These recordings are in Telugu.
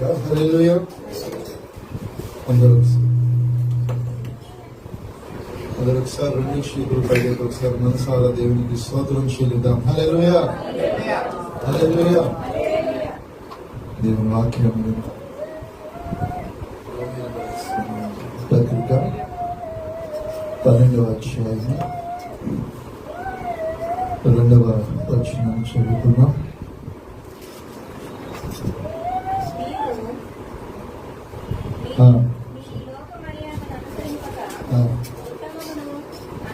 హల్లెలూయా. అందరూ ఒకసారి రెండు చేతులు పైకి ఒకసారి మనసారా దేవునికి స్తోత్రం చెల్లిద్దాం. హల్లెలూయా హల్లెలూయా. దేవుని వాక్యం పత్రిక 12వ అధ్యాయం 2వ వచనం చదువుతున్నాం.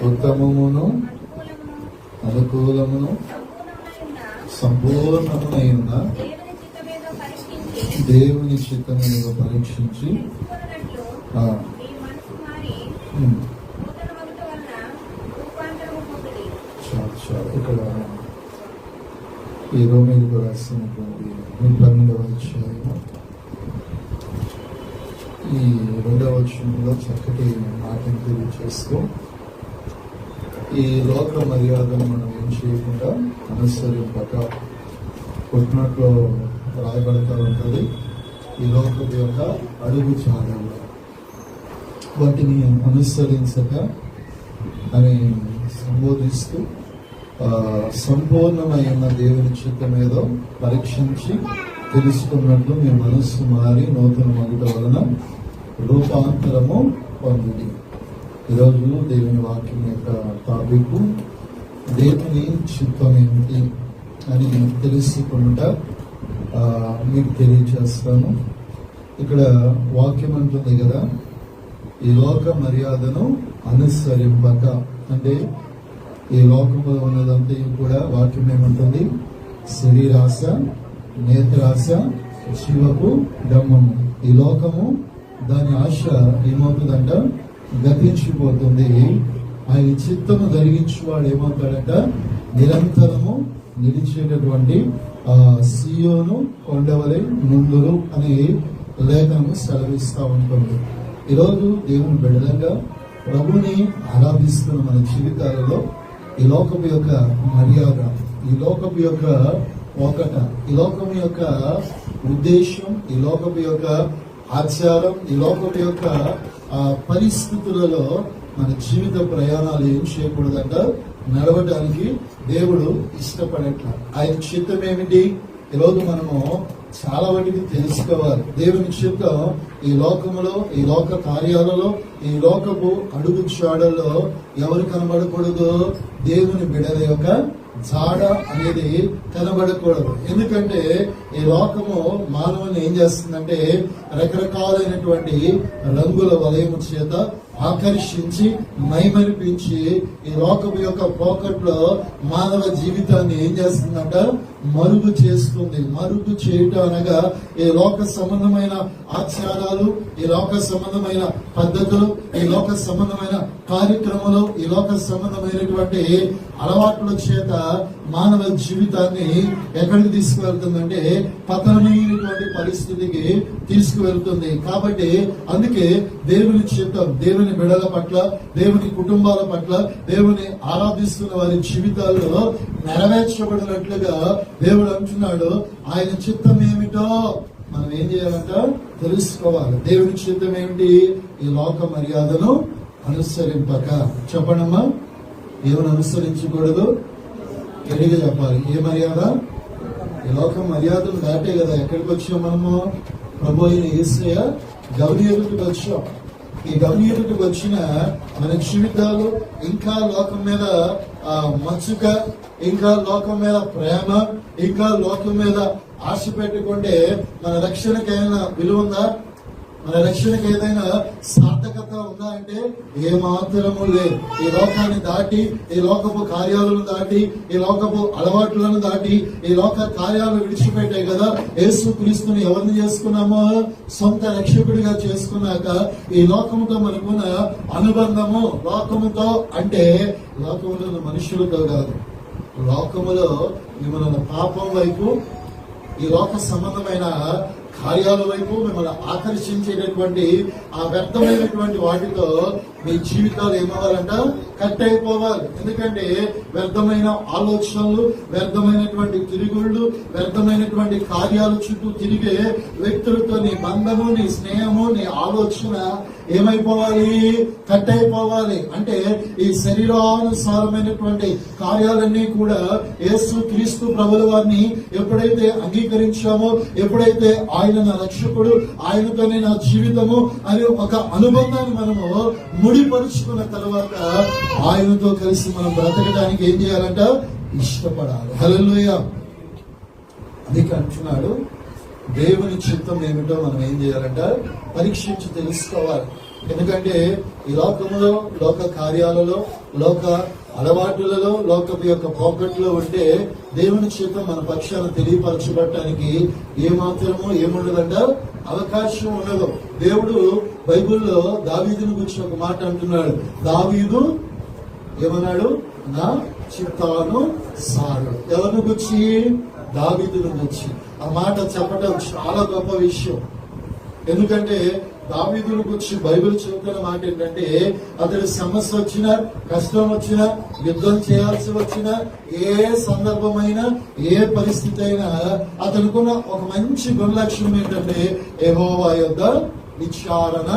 ఉత్తమమును అనుకూలమును సంపూర్ణమునైన దేవుని చిత్తమును పరీక్షించి ఇక్కడ ఈ రోమీయులకు రాసినటువంటి 12వ అధ్యాయం ఈ 2వ వచనంలో చక్కటి మాటను తెలియజేస్తూ ఈ లోక మర్యాదను మనం ఏం చేయకుండా అనుసరింపక పుట్టినట్లో రాయబడతా ఉంటుంది. ఈ లోకం యొక్క అడుగు చాలలో వాటిని అనుసరించక అని సంబోధిస్తూ సంపూర్ణమైన దేవుని చిత్తం ఏదో పరీక్షించి తెలుసుకున్నట్లు మీ మనస్సు మారి నూతన మగుట వలన రూపాంతరము పొందింది. ఈరోజు దేవుని వాక్యం యొక్క టాపిక్ దేవుని చిత్తం ఏమిటి అని తెలుసుకుంటా మీకు తెలియజేస్తాను. ఇక్కడ వాక్యం అంటుంది కదా, ఈ లోక మర్యాదను అనుసరింపక అంటే ఈ లోకంలో ఉన్నదంతా కూడా వాక్యం ఏమంటుంది, శరీరాశ, నేత్రాశ, శివపు డమ్మము. ఈ లోకము దాని ఆశ ఏమవుతుందంట, గతించిపోతుంది. ఆయన చిత్తము జరిగించేవాడు ఏమవుతాడంట, నిరంతరము నిలిచేటటువంటి సియోను కొండవలె నుండురు అనే లేఖనము సెలవిస్తూ ఉంటుంది. ఈరోజు దేవుని బిడ్డలంగా ప్రభుని ఆరాధిస్తున్న మన జీవితాలలో ఈ లోకము యొక్క మర్యాద, ఈ లోకము యొక్క ఒకట, ఈ లోకము యొక్క ఉద్దేశం, ఈ లోకము యొక్క ఆచారం, ఈ లోకము యొక్క పరిస్థితులలో మన జీవిత ప్రయాణాలు ఏం చేయకూడదంట, నడవడానికి దేవుడు ఇష్టపడట్ల. ఆయన చిత్తం ఏమిటి? ఈరోజు మనము చాలా వాటికి తెలుసుకోవాలి. దేవుని చిత్తం ఈ లోకములో, ఈ లోక కార్యాలలో, ఈ లోకపు అడుగు చాడల్లో ఎవరు కనబడకూడదు, దేవుని బిడ్డల యొక్క జాడ అనేది కనబడకూడదు. ఎందుకంటే ఈ లోకము మానవుని ఏం చేస్తుందంటే రకరకాలైనటువంటి రంగుల వలయము చేత ఆకర్షించి మైమరిపించి ఈ లోకము యొక్క పోకట్లో మానవ జీవితాన్ని ఏం చేస్తుందంట, మరుగు చేస్తుంది. మరుగు చేయటం అనగా ఈ లోక సంబంధమైన ఆచారాలు, ఈ లోక సంబంధమైన పద్ధతులు, ఈ లోక సంబంధమైన కార్యక్రమాలు, ఈ లోక సంబంధమైనటువంటి అలవాట్ల చేత మానవ జీవితాన్ని ఎక్కడికి తీసుకువెళ్తుందంటే పతనమైనటువంటి పరిస్థితికి తీసుకువెళ్తుంది. కాబట్టి అందుకే దేవుని చిత్తం దేవుని బిడ్డల పట్ల, దేవుని కుటుంబాల పట్ల, దేవుని ఆరాధిస్తున్న వారి జీవితాల్లో నెరవేర్చబడినట్లుగా దేవుడు అంటున్నాడు. ఆయన చిత్తం ఏమిటో మనం ఏం చేయాలంట, తెలుసుకోవాలి. దేవుని చిత్తం ఏమిటి? ఈ లోక మర్యాదను అనుసరింపక. చెప్పండమ్మా, ఏమని అనుసరించకూడదు? గట్టిగా చెప్పాలి. ఏ మర్యాద? ఈ లోక మర్యాదలు దాటే కదా ఎక్కడికి వచ్చాం మనము, ప్రభు అయిన యేసయ్య గౌరీ ఎదుటికి వచ్చాం. ఈ గౌరీ ఎదుటికి వచ్చిన మన జీవితాలు ఇంకా లోకం మీద మచ్చుక, ఇంకా లోకం మీద ప్రేమ, ఇంకా లోకం మీద ఆశ పెట్టుకుంటే మన రక్షణకైనా విలువ ఉందా? మన రక్షణకు ఏదైనా సార్థకత ఉందా అంటే ఏమాత్రము లేదు. ఈ లోకాన్ని దాటి, ఈ లోకపు కార్యాలను దాటి, ఈ లోకపు అలవాట్లను దాటి, ఈ లోక కార్యాలు విడిచిపెట్టే కదా యేసు క్రీస్తుని ఎవరిని చేసుకున్నామో సొంత రక్షకుడిగా చేసుకున్నాక ఈ లోకముతో మనకున్న అనుబంధము లోకముతో అంటే లోకములో మనుషులతో కాదు, లోకములో మిమ్మల్ని పాపం వైపు, ఈ లోక సంబంధమైన కార్యాల వైపు మిమ్మల్ని ఆకర్షించేటటువంటి ఆ వ్యర్థమైనటువంటి వాటితో మీ జీవితాలు ఏమవ్వాలంట, కట్ అయిపోవాలి. ఎందుకంటే వ్యర్థమైన ఆలోచనలు, వ్యర్థమైనటువంటి తిరుగుళ్ళు, వ్యర్థమైనటువంటి కార్యాల చుట్టూ తిరిగే వ్యక్తులతో బంధము, నీ స్నేహము, నీ ఆలోచన ఏమైపోవాలి? కట్ అయిపోవాలి. అంటే ఈ శరీరానుసారమైనటువంటి కార్యాలన్నీ కూడా యేసు క్రీస్తు ప్రభుల వారిని ఎప్పుడైతే అంగీకరించామో, ఎప్పుడైతే ఆయన నా రక్షకుడు, ఆయనతోనే నా జీవితము అనే ఒక అనుబంధాన్ని మనము ముడిపరుచుకున్న తర్వాత ఆయనతో కలిసి మనం బ్రతకడానికి ఏం చేయాలంట? ఇష్టపడాలి. హల్లెలూయా. అందుకే అంటున్నాడు, దేవుని చిత్తం ఏమిటో మనం ఏం చేయాలంట? పరీక్షించి తెలుసుకోవాలి. ఎందుకంటే ఈ లోకంలో, లోక కార్యాలలో, లోక అలవాటులలో, లోకపు యొక్క పాకెట్లో ఉంటే దేవుని చిత్తం మన పక్షాన తెలియపరచబడటానికి ఏమాత్రము ఏముండదంట? అవకాశం ఉండదు. దేవుడు బైబిల్లో దావీదుని గురించి ఒక మాట అంటున్నాడు. దావీదు ఏమన్నాడు? నా చిత్తానుసారుడు. ఎవరిని గురించి? దావీదుని గురించి. ఆ మాట చెప్పడం చాలా గొప్ప విషయం. ఎందుకంటే దావీదుని గురించి బైబిల్ చెబుతున్న మాట ఏంటంటే, అతడి సమస్య వచ్చినా, కష్టం వచ్చినా, యుద్ధం చేయాల్సి వచ్చినా, ఏ సందర్భమైనా, ఏ పరిస్థితి అయినా అతనుకున్న ఒక మంచి గుణలక్షణం ఏంటంటే, యెహోవా యొద్ద విచారణ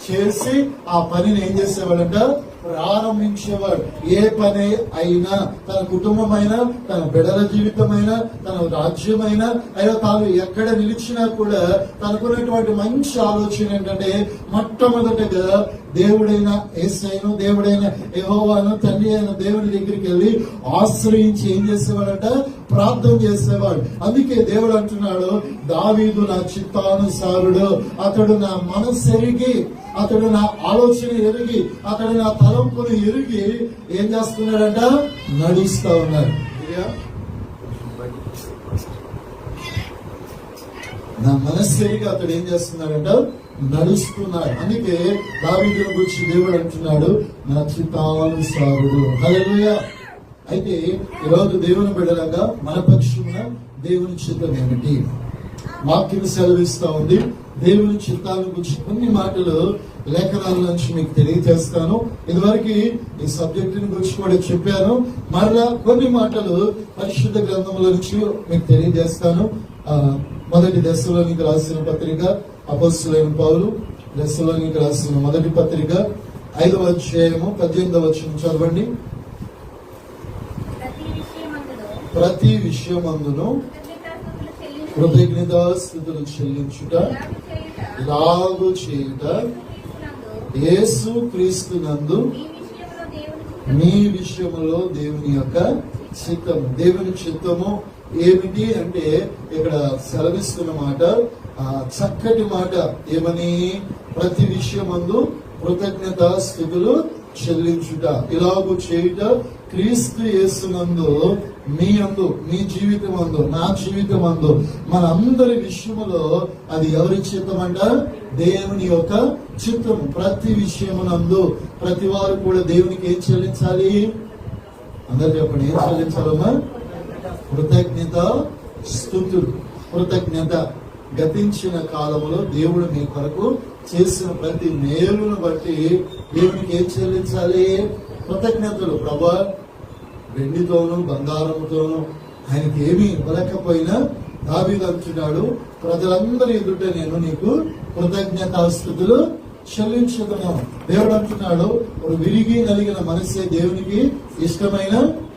చేసి ఆ పనిని ఏం చేసేవాడంట? ప్రారంభించేవాడు. ఏ పని అయినా, తన కుటుంబమైనా, తన బిడ్డల జీవితమైనా, తన రాజ్యమైనా, అయ్యో తాను ఎక్కడ నిలిచినా కూడా తనకున్నటువంటి మంచి ఆలోచన ఏంటంటే, మొట్టమొదటిగా దేవుడైన యేసయ్యను, దేవుడైన యెహోవాను, తండ్రి అయిన దేవుని దగ్గరికి వెళ్ళి ఆశ్రయించి ఏం చేసేవాడట? ప్రార్థన చేసేవాడు. అందుకే దేవుడు అంటున్నాడు, దావీదు నా చిత్తానుసారుడు, అతడు నా మనస్సు ఎరిగి, అతడు నా ఆలోచన ఎరిగి, అతడు నా తలంపును ఎరిగి ఏం చేస్తున్నాడంట? నడుస్తా ఉన్నాడు. నా మనస్సు ఎరిగి అతడు ఏం చేస్తున్నాడంట? నడుస్తున్నాడు. అందుకే దావీదుని గురించి దేవుడు అంటున్నాడు, నా చిత్తానుసారుడు. హల్లెలూయా. అయితే ఈరోజు దేవుని బిడ్డలాగా మన పక్షమున దేవుని చిత్తం ఏమిటి? వాక్యం సెలవిస్తా ఉంది. దేవుని చిత్తాన్ని గురించి కొన్ని మాటలు లేఖనాల నుంచి మీకు తెలియజేస్తాను. ఇదివరకు ఈ సబ్జెక్టుని గురించి కూడా చెప్పాను. మరలా కొన్ని మాటలు పరిశుద్ధ గ్రంథముల నుంచి మీకు తెలియజేస్తాను. మొదటి దశలోనికి రాసిన పత్రిక, అపొస్తలుడైన పౌలు దశలోనికి రాసిన మొదటి పత్రిక 5వ అధ్యాయము 18వ వచనం చదవండి. ప్రతి విషయమందును కృతజ్ఞతాస్తుతులు చెల్లించుట, ఇలాగు చేయుట యేసు క్రీస్తునందు మీ విషయములో దేవుని యొక్క చిత్తము. దేవుని చిత్తము ఏమిటి అంటే ఇక్కడ సెలవిస్తున్న మాట చక్కటి మాట. ఏమని? ప్రతి విషయమందు కృతజ్ఞతాస్తుతులు చెల్లించుట, ఇలాగు చేయుట క్రీస్తు యేసునందు మీ అందు, మీ జీవితమందు, నా జీవితమందు, మన అందరి విషయములో అది ఎవరి చిత్తం అంట? దేవుని యొక్క చిత్తము. ప్రతి విషయమునందు ప్రతి వారు కూడా దేవునికి ఏం చెల్లించాలి? అందరు చెప్పండి, ఏం చెల్లించాలమ్మా? కృతజ్ఞత స్తుతులు. కృతజ్ఞత. గతించిన కాలంలో దేవుడు మీ కొరకు చేసిన ప్రతి మేలును బట్టి దేవునికి ఏం చెల్లించాలి? కృతజ్ఞతలు. ప్రభా, వెండితోనూ బంగారంతోనూ ఆయనకి ఏమీ ఇవ్వలేకపోయినా దావీదు అంటున్నాడు, ప్రజలందరి ఎదుట నేను నీకు కృతజ్ఞతాస్తుతులు చెల్లించుతున్నాను. దేవుడు అంటున్నాడు, ఒక విరిగి నలిగిన మనసే దేవునికి ఇష్టమైన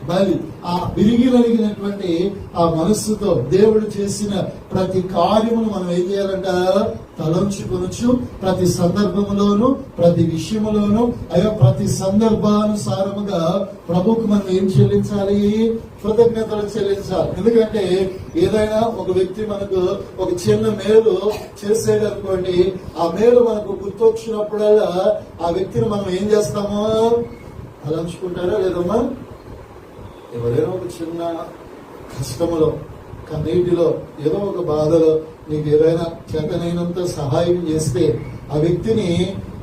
బలి. ఆ విరిగి నలిగినటువంటి ఆ మనస్సుతో దేవుడు చేసిన ప్రతి కార్యమును మనం ఏం చేయాలంట? తలంచుకొనొచ్చు. ప్రతి సందర్భములోను, ప్రతి విషయములోను, అయ్యో ప్రతి సందర్భానుసారముగా ప్రభుకు మనం ఏం చెల్లించాలి? కృతజ్ఞతలు చెల్లించాలి. ఎందుకంటే ఏదైనా ఒక వ్యక్తి మనకు ఒక చిన్న మేలు చేసేది అనుకోండి, ఆ మేలు మనకు గుర్తొచ్చినప్పుడల్లా ఆ వ్యక్తిని మనం ఏం చేస్తామో తలంచుకుంటారా లేదమ్మా? ఎవరైనా ఒక చిన్న కష్టములో, కన్నీటిలో, ఏదో ఒక బాధలో నీకు ఏదైనా చేతనైనంత సహాయం చేస్తే ఆ వ్యక్తిని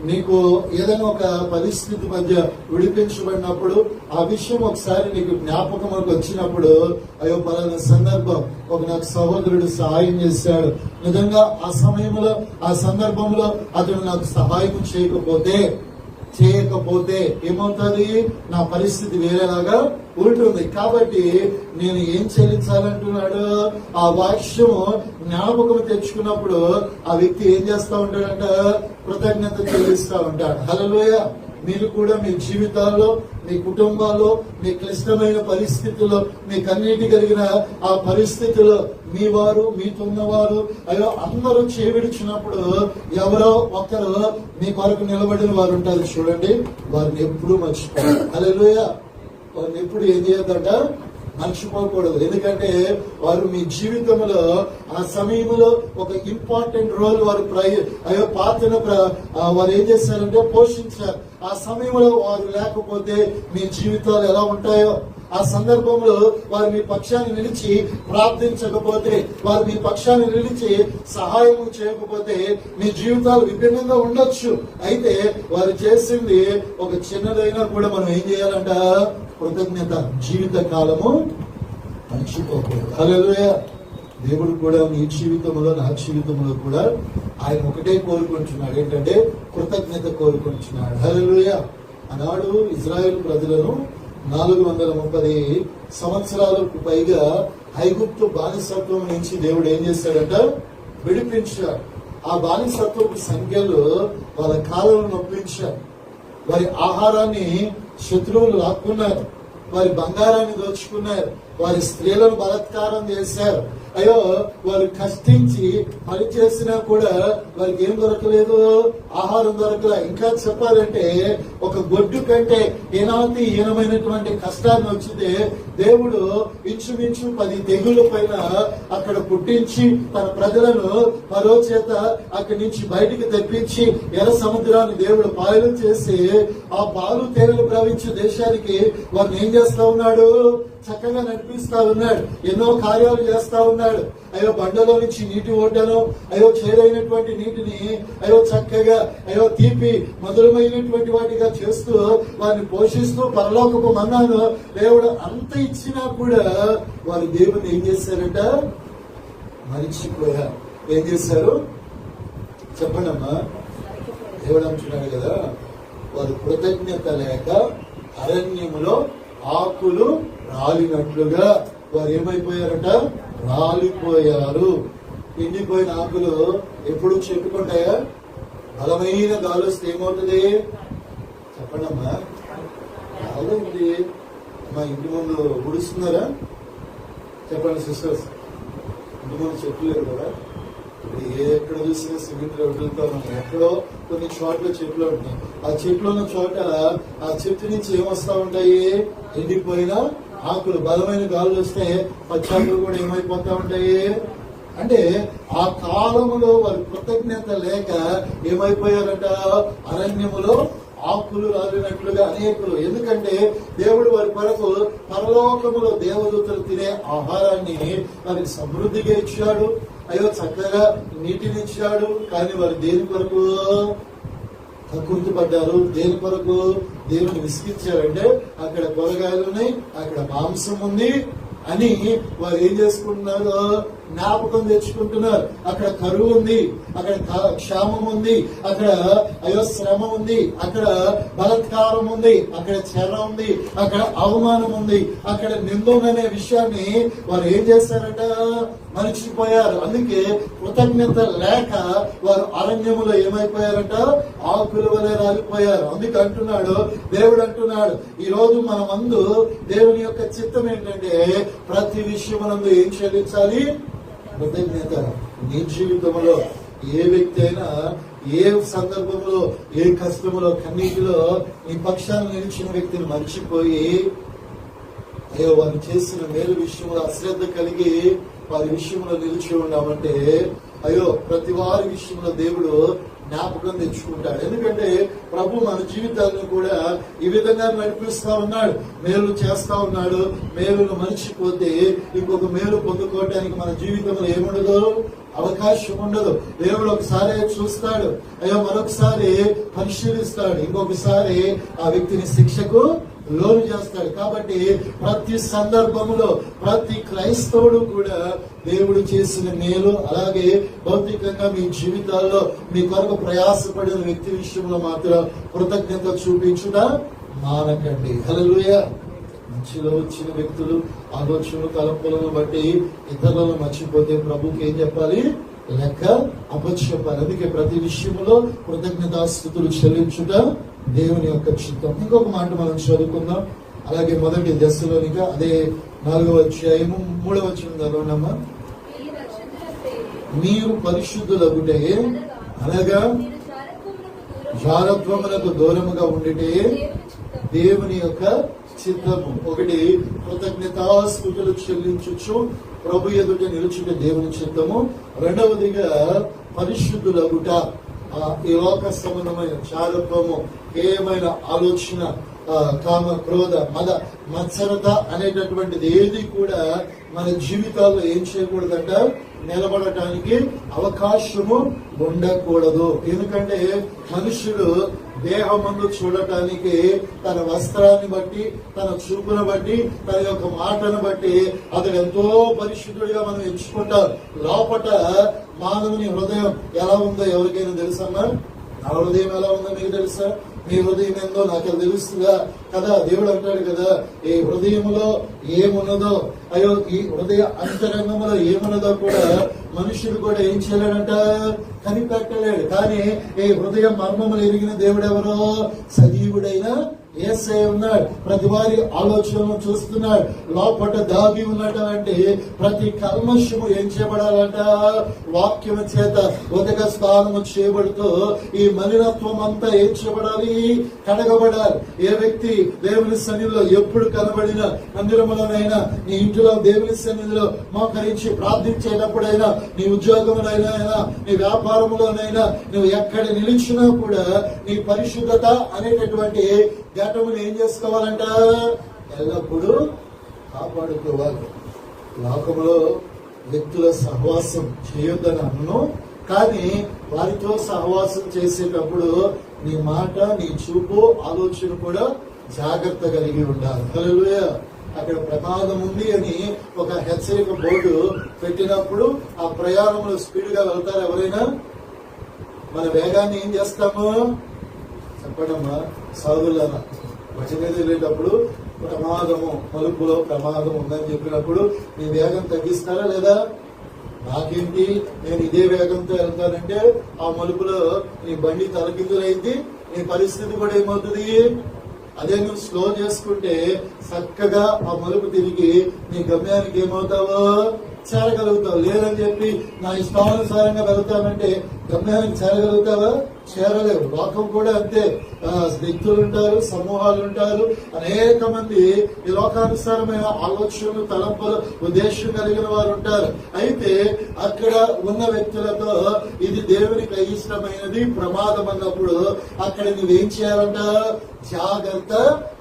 నీకు ఏదైనా ఒక పరిస్థితి మధ్య విడిపించబడినప్పుడు ఆ విషయం ఒకసారి నీకు జ్ఞాపకంలోకి వచ్చినప్పుడు, అయ్యో పలానా సందర్భం ఒక నాకు సహోదరుడు సహాయం చేశాడు, నిజంగా ఆ సమయంలో, ఆ సందర్భంలో అతడు నాకు సహాయం చేయకపోతే చేయకపోతే ఏమవుతుంది, నా పరిస్థితి వేరేలాగా ఉంటుంది. కాబట్టి నేను ఏం చెల్లించాలంటున్నాడు, ఆ వాక్యం జ్ఞాపకం తెచ్చుకున్నప్పుడు ఆ వ్యక్తి ఏం చేస్తా ఉంటాడంట, కృతజ్ఞత చెల్లిస్తా ఉంటాడు. హల్లెలూయా. మీరు కూడా మీ జీవితాల్లో, మీ కుటుంబాల్లో, మీ క్లిష్టమైన పరిస్థితుల్లో, మీ కన్నీటి కలిగిన ఆ పరిస్థితుల్లో మీ వారు, మీతో ఉన్నవారు అయ్యో అందరూ చేవిడిచినప్పుడు ఎవరో ఒకరు మీ కొరకు నిలబడిన వారు ఉంటారు చూడండి, వారిని ఎప్పుడూ మర్చిపోరు. హల్లెలూయా. వారిని ఎప్పుడు ఏం చేయొద్దంట, మర్చిపోకూడదు. ఎందుకంటే వారు మీ జీవితంలో ఆ సమయంలో ఒక ఇంపార్టెంట్ రోల్ వారు పాత్రను వారు ఏం చేశారంటే పోషించారు. ఆ సమయంలో వారు లేకపోతే మీ జీవితాలు ఎలా ఉంటాయో, ఆ సందర్భంలో వారు మీ పక్షాన్ని నిలిచి ప్రార్థించకపోతే, వారు మీ పక్షాన్ని నిలిచి సహాయం చేయకపోతే మీ జీవితాలు విభిన్నంగా ఉండొచ్చు. అయితే వారు చేసింది ఒక చిన్నదైనా కూడా మనం ఏం చేయాలంట, కృతజ్ఞత జీవిత కాలము మర్చిపోకూడదు. హల్లెలూయా. దేవుడు కూడా మీ జీవితంలో, నా జీవితంలో కూడా ఆయన ఒకటే కోరుకుంటున్నాడు, ఏంటంటే కృతజ్ఞత కోరుకుంటున్నాడు. హల్లెలూయా. ఆనాడు ఇజ్రాయేల్ ప్రజలను 430 సంవత్సరాలకు పైగా ఐగుప్తు బానిసత్వం నుంచి దేవుడు ఏం చేశాడంట, విడిపించాడు. ఆ బానిసత్వపు సంఖ్యలో వాళ్ళ కాళ్ళను నొప్పించారు, వారి ఆహారాన్ని శత్రువులు లాక్కున్నారు, వారి బంగారాన్ని దోచుకున్నారు, వారి స్త్రీలను బలాత్కారం చేశారు. అయ్యో వారు కష్టించి పని చేసినా కూడా వారికి ఏం దొరకలేదు, ఆహారం దొరకలే. ఇంకా చెప్పాలంటే ఒక గొడ్డు కంటే హీనమైనటువంటి కష్టాన్ని వచ్చితే దేవుడు ఇంచుమించు 10 తెగుళ్ళ పైన అక్కడ పుట్టించి తన ప్రజలను ఫరో చేత అక్కడి నుంచి బయటికి తెప్పించి ఎర్ర సముద్రాన్ని దేవుడు పాయలు చేసి ఆ పాలు తేనెలు ప్రవహించే దేశానికి వారిని ఏం చేస్తా ఉన్నాడు, చక్కగా నడిపిస్తా ఉన్నాడు, ఎన్నో కార్యాలు చేస్తా ఉన్నాడు. అయ్యో బండలో నుంచి నీటి ఓటను, అయ్యో చేరైనటువంటి నీటిని అయ్యో చక్కగా అయ్యో తీపి మధురమైనటువంటి వాటిగా చేస్తూ వారిని పోషిస్తూ పరలోకపు మన్నాను దేవుడు అంత ఇచ్చినా కూడా వారు దేవుని ఏం చేశారంట, మరిచిపోయారు. ఏం చేశారు చెప్పండి అమ్మా. దేవుడు అంటున్నాడు కదా, వారు కృతజ్ఞత లేక అరణ్యములో ఆకులు రాలినట్లుగా వారు ఏమైపోయారట, రాలిపోయారు. ఎండిపోయిన ఆకులు ఎప్పుడు చెట్టుకుంటాయా, బలమైన గాలి వస్తే ఏమవుతుంది చెప్పండి అమ్మా. గాలి ఉంది మా ఇంటి ముందు గుడిస్తున్నారా చెప్పండి సిస్టర్స్, ఇంటి ముందు చెట్లు లేవు కదా, ఎక్కడ చూసినా సిమెంట్ రోడ్లతో ఎక్కడో కొన్ని చోట్ల చెట్లు ఉంటాయి. ఆ చెట్లు ఉన్న చోట ఆ చెట్టు నుంచి ఏమొస్తా ఉంటాయి, ఎండిపోయిన ఆకులు. బలమైన గాలు వస్తే పచ్చాకులు కూడా ఏమైపోతా ఉంటాయి. అంటే ఆ కాలంలో వారి కృతజ్ఞత లేక ఏమైపోయారట, అరణ్యములో ఆకులు రాలినట్లుగా అనేకులు. ఎందుకంటే దేవుడు వారి కొరకు పరలోకములో దేవదూతలు తినే ఆహారాన్ని వారికి సమృద్ధిగా ఇచ్చాడు. అయ్యో చక్కగా నీటిని ఇచ్చాడు. కానీ వారు దేని కొరకు కక్కుర్తిపడ్డారు, దేని కొరకు దేవుని విసిగించారంటే అక్కడ కూరగాయలు ఉన్నాయి, అక్కడ మాంసం ఉంది అని వారు ఏం చేసుకుంటున్నారు, జ్ఞాపకం తెచ్చుకుంటున్నారు. అక్కడ కరువు ఉంది, అక్కడ క్షామం ఉంది, అక్కడ అయ్యో శ్రమ ఉంది, అక్కడ బలాత్కారం ఉంది, అక్కడ చెర ఉంది, అక్కడ అవమానం ఉంది, అక్కడ నిందనే విషయాన్ని వారు ఏం చేశారట, మరిచిపోయారు. అందుకే కృతజ్ఞత లేక వారు అరణ్యములో ఏమైపోయారట, ఆకుల వలె రాలిపోయారు. అందుకే అంటున్నాడు దేవుడు, అంటున్నాడు ఈ రోజు మన మందు దేవుని యొక్క చిత్తం ఏంటంటే ప్రతి విషయమునందు ఏం చెల్లించాలి, కృతజ్ఞత. నీ జీవితంలో ఏ వ్యక్తి అయినా ఏ సందర్భంలో ఏ కష్టములో కన్నీటిలో నీ పక్షాన్ని నిలిచిన వ్యక్తిని మర్చిపోయి అయ్యో వారు చేసిన మేలు విషయంలో అశ్రద్ధ కలిగి వారి విషయంలో నిలిచి ఉన్నామంటే అయ్యో ప్రతి వారి విషయంలో దేవుడు జ్ఞాపకం తెచ్చుకుంటాడు. ఎందుకంటే ప్రభు మన జీవితాలను కూడా ఈ విధంగా నడిపిస్తా ఉన్నాడు, మేలు చేస్తా ఉన్నాడు. మేలును మర్చిపోతే ఇంకొక మేలు పొందుకోవడానికి మన జీవితంలో ఏముండదు, అవకాశం ఉండదు. దేవుడు ఒకసారి చూస్తాడు, అయ్యో మరొకసారి పరిశీలిస్తాడు, ఇంకొకసారి ఆ వ్యక్తిని శిక్షకు లోను చేస్తాడు. కాబట్టి ప్రతి సందర్భంలో ప్రతి క్రైస్తవుడు కూడా దేవుడు చేసిన మేలు, అలాగే భౌతికంగా మీ జీవితాల్లో మీ కొరకు ప్రయాసపడిన వ్యక్తి విషయంలో మాత్రం కృతజ్ఞత చూపించుట మానకండి. హల్లెలూయా. మంచిలో వచ్చిన వ్యక్తులు ఆలోచనలు తలంపులను బట్టి ఇతరులను మర్చిపోతే ప్రభుకి ఏం చెప్పాలి? లెక్క అప్పచెప్పాలి. అందుకే ప్రతి విషయంలో కృతజ్ఞతాస్తుతులు చెల్లించుట దేవుని యొక్క చిత్తం. ఇంకొక మాట మనం చదువుకుందాం. అలాగే మొదటి దశలోనిగా అదే 4వ అధ్యాయము 3వ వచనం చదవండమ్మా. మీరు పరిశుద్ధులగుటే అనగా జారత్వములకు దూరముగా ఉండితే దేవుని యొక్క చిత్తము. ఒకటి కృతజ్ఞతాస్తుతులు చెల్లించుచు ప్రభు ఎదుట నిలుచుట దేవుని చిత్తము. రెండవదిగా పరిశుద్ధులగుట. ఈ లోక సంబంధమైన చారత్వము, ఏమైన ఆలోచన, కామ, క్రోధ, మద, మత్సరత అనేటటువంటిది ఏది కూడా మన జీవితాల్లో ఏం చేయకూడదంట? నిలబడటానికి అవకాశము ఉండకూడదు. ఎందుకంటే మనుషుడు దేహమందు చూడటానికి తన వస్త్రాన్ని బట్టి, తన చూపును బట్టి, తన యొక్క మాటను బట్టి అతడు ఎంతో పరిశుద్ధుడిగా మనం ఎంచుకుంటాం. లోపట మానవుని హృదయం ఎలా ఉందో ఎవరికైనా తెలుసమ్మా? నా హృదయం ఎలా ఉందో మీకు తెలుసా? మీ హృదయం ఏందో నాకు తెలుస్తుందా కదా? దేవుడు అంటాడు కదా, ఈ హృదయంలో ఏమున్నదో, అయ్యో ఈ హృదయ అంతరంగంలో ఏమున్నదో కూడా మనుషుడు కూడా ఏం చేయలేడంట? కనిపెట్టలేడు. కానీ ఈ హృదయ మర్మములు ఎరిగిన దేవుడు ఎవరో? సజీవుడైన యేసయ్య ఉన్నాడు. ప్రతి వారి ఆలోచనలు చూస్తున్నాడు. లోపట దాగి ఉన్నటువంటి ప్రతి కల్మషము ఏం చేయబడాలంట? వాక్యము చేత ఉదక స్నానము చేయబడుతూ ఈ మలినత్వం అంతా ఏం చేయబడాలి? కడగబడాలి. ఏ వ్యక్తి దేవుని సన్నిధిలో ఎప్పుడు కనబడినా, మందిరములోనైనా, నీ ఇంటిలో దేవుని సన్నిధిలో మోకరించి ప్రార్థించేటప్పుడైనా, నీ ఉద్యోగంలోనైనా, నీ వ్యాపారంలోనైనా, నువ్వు ఎక్కడ నిలిచినా కూడా నీ పరిశుద్ధత అనేటటువంటి ఘటమును ఏం చేసుకోవాలంట? ఎల్లప్పుడూ కాపాడుకోవాలి. లోకంలో వ్యక్తుల సహవాసం చేయొద్దని అన్ను, కానీ వారితో సహవాసం చేసేటప్పుడు నీ మాట, నీ చూపు, ఆలోచన కూడా జాగ్రత్త కలిగి ఉండాలి. హల్లెలూయా. అక్కడ ప్రమాదం ఉంది అని ఒక హెచ్చరిక బోర్డు పెట్టినప్పుడు ఆ ప్రయాణంలో స్పీడ్ గా వెళ్తారు ఎవరైనా? మన వేగాన్ని ఏం చేస్తాము? చెప్పడమ్మా సాధువులారా. వచ్చి మీద వెళ్ళేటప్పుడు ప్రమాదము, మలుపులో ప్రమాదం ఉందని చెప్పినప్పుడు నీ వేగం తగ్గిస్తారా లేదా? నాకేంటి, నేను ఇదే వేగంతో వెళ్తానంటే ఆ మలుపులో నీ బండి తలకిందులైంది, నీ పరిస్థితి కూడా ఏమవుతుంది? అదే నువ్వు స్లో చేసుకుంటే చక్కగా ఆ మలుపు తిరిగి నీ గమ్యానికి ఏమవుతావో చేరగలుగుతావు. లేదని చెప్పి నా ఇష్టానుసారంగా వెళ్తానంటే గమ్యానికి చేరగలుగుతావా? చేరలేవు. లోకం కూడా అంతే. వ్యక్తులు ఉంటారు, సమూహాలు ఉంటారు, అనేక మంది ఈ లోకానుసారమైన ఆలోచనలు, తలంపులు, ఉద్దేశం కలిగిన వారు ఉంటారు. అయితే అక్కడ ఉన్న వ్యక్తులతో ఇది దేవునికి అయిష్టమైనది, ప్రమాదం అన్నప్పుడు అక్కడ నువ్వేం చేయాలంట? జాగ్రత్త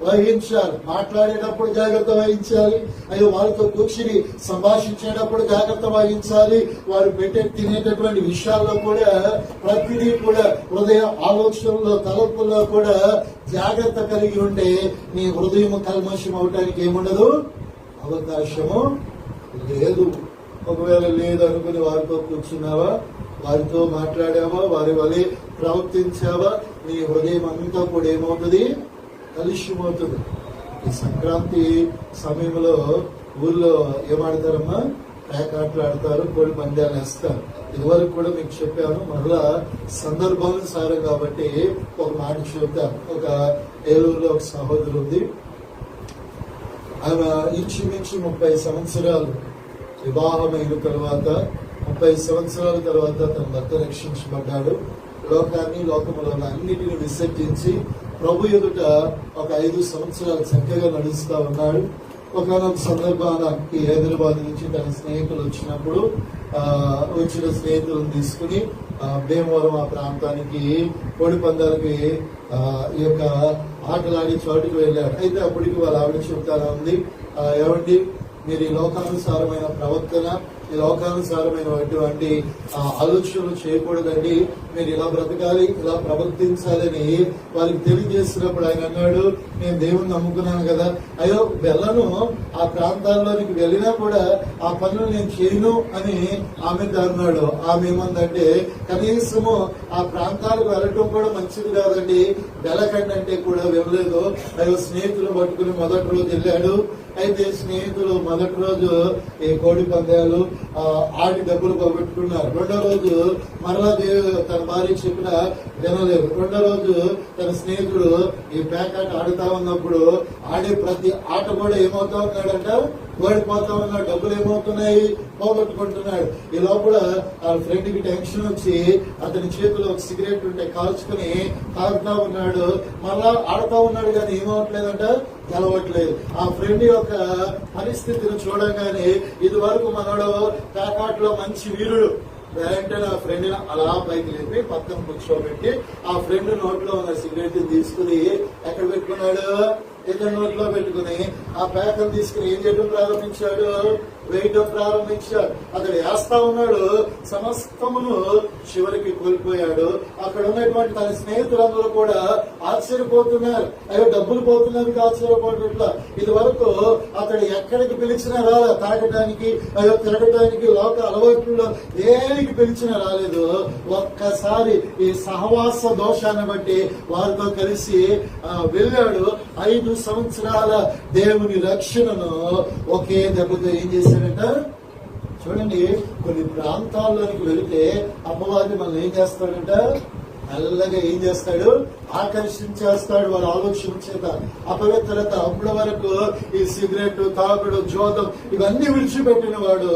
వహించాలి. మాట్లాడేటప్పుడు జాగ్రత్త వహించాలి. అయ్యో వారితో కూర్చుని సంభాషించేటప్పుడు జాగ్రత్త వహించాలి. వారు తినేటటువంటి విషయాల్లో కూడా ప్రతిదీ కూడా హృదయ ఆలోచనలో, తలపుల్లో కూడా జాగ్రత్త కలిగి ఉంటే నీ హృదయం కల్మషం అవటానికి ఏముండదు? అవకాశము లేదు. ఒకవేళ లేదు అనుకుని వారితో కూర్చున్నావా, వారితో మాట్లాడావా, వారి వలె ప్రవర్తించావా, నీ హృదయం అంతా కూడా ఏమవుతుంది? కలుషిమవుతుంది. ఈ సంక్రాంతి సమయంలో ఊర్లో ఏమాడతారమ్మా? పేకాట్లు ఆడతారు, కోడి పందాలు వేస్తారు. ఇదివరకు కూడా మీకు చెప్పాను, మరలా సందర్భానుసారం కాబట్టి ఒక మాట చెప్తాను. ఒక ఏలూరులో ఒక సహోదరు ఉంది. ఆమె ఇంచుమించు 30 సంవత్సరాలు వివాహమైన తర్వాత, 30 సంవత్సరాల తర్వాత తన భర్త రక్షించబడ్డాడు. లోకాన్ని, లోకములో అన్నిటిని విసర్జించి ప్రభు ఎదుట ఒక 5 సంవత్సరాలు చక్కగా నడుస్తా ఉన్నాడు. ఒకనొక సందర్భానికి హైదరాబాద్ నుంచి తన స్నేహితులు వచ్చినప్పుడు వచ్చిన స్నేహితులను తీసుకుని భీమవరం ఆ ప్రాంతానికి కోడి పందాలకి ఈ యొక్క ఆటలాడి చోటుకు వెళ్ళాడు. అయితే అప్పటికి వాళ్ళ ఆవిడ చెప్తానే ఉంది, ఏమండి మీరు ఈ లోకానుసారమైన ప్రవర్తన, ఈ లోకానుసారమైనటువంటి ఆలోచనలు చేయకూడదండి. మీరు ఇలా బ్రతకాలి, ఇలా ప్రవర్తించాలని వారికి తెలియజేసినప్పుడు ఆయన అన్నాడు, నేను దేవుణ్ణి నమ్ముకున్నాను కదా, అయ్యో వెళ్ళను, ఆ ప్రాంతాల్లోనికి వెళ్ళినా కూడా ఆ పనులు నేను చేయను అని ఆమెతో అన్నాడు. ఆమె ఏమందంటే, కనీసము ఆ ప్రాంతాలకు వెళ్ళటం కూడా మంచిది కాదండి, వెళ్ళకండి అంటే కూడా వెళ్ళలేదు. అయ్యో స్నేహితులు పట్టుకుని మొదటి రోజు వెళ్ళాడు. అయితే స్నేహితులు మొదటి రోజు ఈ కోడి పందాలు ఆడి డబ్బులు పోగొట్టుకున్నారు. రెండో రోజు మరలా తన భార్య చెప్పిన వినలేదు. రెండో రోజు తన స్నేహితుడు ఈ ప్యాకాట్ ఆడుతా ఉన్నప్పుడు ఆడే ప్రతి ఆట కూడా ఏమవుతా ఉన్నాడంట, ఓడిపోతా ఉన్నాడు. డబ్బులు ఏమవుతున్నాయి, పోగొట్టుకుంటున్నాడు. ఈ లోపల ఆ ఫ్రెండ్ కి టెన్షన్ వచ్చి అతని చేతిలో ఒక సిగరెట్ ఉంటే కాల్చుకుని తాగుతా ఉన్నాడు. మళ్ళా ఆడుతా ఉన్నాడు కానీ ఏమవట్లేదంట, గెలవట్లేదు. ఆ ఫ్రెండ్ యొక్క పరిస్థితిని చూడగానే ఇది వరకు మనోడు ప్యాకాట్ లో మంచి వీరుడు, వెంటనే ఆ ఫ్రెండ్ అలా పైకి లేపి పక్కన కూర్చోబెట్టి ఆ ఫ్రెండ్ నోట్లో ఉన్న సిగరెట్ తీసుకుని ఎక్కడ పెట్టుకున్నాడు, ఇతని నోట్లో పెట్టుకుని ఆ ప్యాకం తీసుకుని ఏం చేయడం ప్రారంభించాడు, వేయటం ప్రారంభించాడు. అతడు వేస్తా ఉన్నాడు, సమస్తమును చివరికి కోల్పోయాడు. అక్కడ ఉన్నటువంటి తన స్నేహితులందరూ కూడా ఆశ్చర్యపోతున్నారు. అయ్యో డబ్బులు పోతున్నందుకు ఆశ్చర్యపోవట్లా. ఇది వరకు అతడు ఎక్కడికి పిలిచినా రాలే, తాగటానికి, అయ్యో తిరగటానికి, లోక అలవాట్లలో దేనికి పిలిచినా రాలేదు. ఒక్కసారి ఈ సహవాస దోషాన్ని బట్టి వారితో కలిసి వెళ్ళాడు. 5 సంవత్సరాల దేవుని రక్షణను ఒకే దెబ్బతో ఏం చేశాడంట చూడండి. కొన్ని ప్రాంతాల్లోనికి వెళితే అమ్మవారిని మనం ఏం చేస్తాడంట, మెల్లగా ఏం చేస్తాడు, ఆకర్షించేస్తాడు వాళ్ళ ఆలోచన చేత. అపవిత్రత అప్పటి వరకు ఈ సిగరెట్ తాగుడు, జోదం ఇవన్నీ విడిచిపెట్టిన వాడు